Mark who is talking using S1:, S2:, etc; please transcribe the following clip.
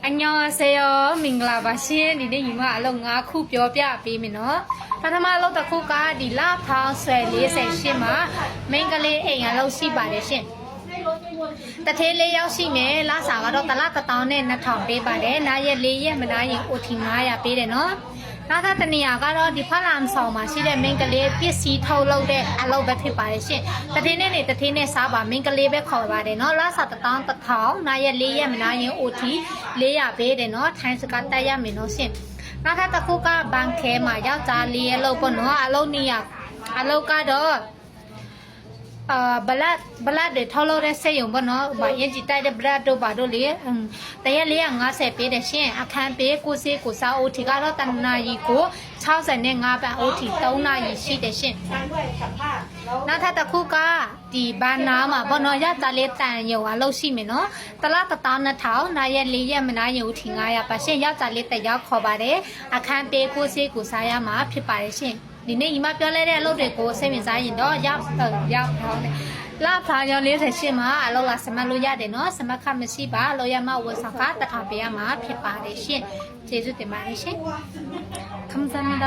S1: 안녕하세요. 민글라바신 니네 이마 알롱아 쿠 뼈뼈 비미노. 파타마 로타 쿠가 디라 파스웨 리세시마 맹글리 에야로 시바레신. တထဲလေးရောက်ရှိမယ်လာစာကတော့တလား1000နဲ့2000ပေးပါတယ်နားရက်4ရက်မနားရင် OT 900ပေးတယ်နော်နောက်ထပ်တနေရာကတော့ဒီဖလမ်ဆောင်မှာရှိတဲ့မင်းကလေးပစ္စည်းထုတ်လုပ်တဲ့အလုပ်ပဲဖြစ်ပါတယ်ရှင်တထဲနဲ့တထဲနဲ့စားပါမင်းကလေးပဲခေါ်ပါတယ်နော်လာစာ1000နားရက်4ရက်မနားရင် OT 400ပေးတယ်နော်ထိုင်းစကားတက်ရမယ်နော်ရှင်နောက်ထပ်တစ်ခုကဘန်ခဲမှာယောက်ျားလေးရဲ့လုပ်ပေါ့နော်အလုပ်နေရအလုပ်ကတော့ဘလတ်တွေထောက်လို့တဲ့စိတ်ယုံပေါ့နော်။ဘာရင်ကြည့်တိုက်တဲ့ဘလတ်တို့ဘာတို့လေ။တရက်450ပေးတယ်ရှင်။အခန်းပေးကိုစေးကိုစား OT ကတော့တနာရီကို65ပတ် OT 3နာရီရှိတယ်ရှင်။နောက်ထပ်တစ်ခုကဒီဘာနာမှာပေါ့နော်။ရတာလေးတန်ရုံအလုပ်ရှိမယ်နော်။တလား12000နာရက်4ရက်မနာရင် OT 900ပတ်ရှင်။ရောက်တာလေးတက်ရောက်ခေါ်ပါတယ်။အခန်းပေးကိုစေးကိုစားရမှာဖြစ်ပါတယ်ရှင်။ဒီနေ့ညီမပြောလဲတဲ့အလုပ်တွေကိုစိတ်ဝင်စားရင်တော့ရောက်တော့လာဖာရော48မှာအလုပ်လာစမတ်လို့ရတယ်နော်စမတ်ခမရှိပါလောရမဝတ်ဆောင်ကတခါပေးရမှာဖြစ်ပါတယ်ရှင်ကျေးဇူးတင်ပါတယ်ရှင်감사합니다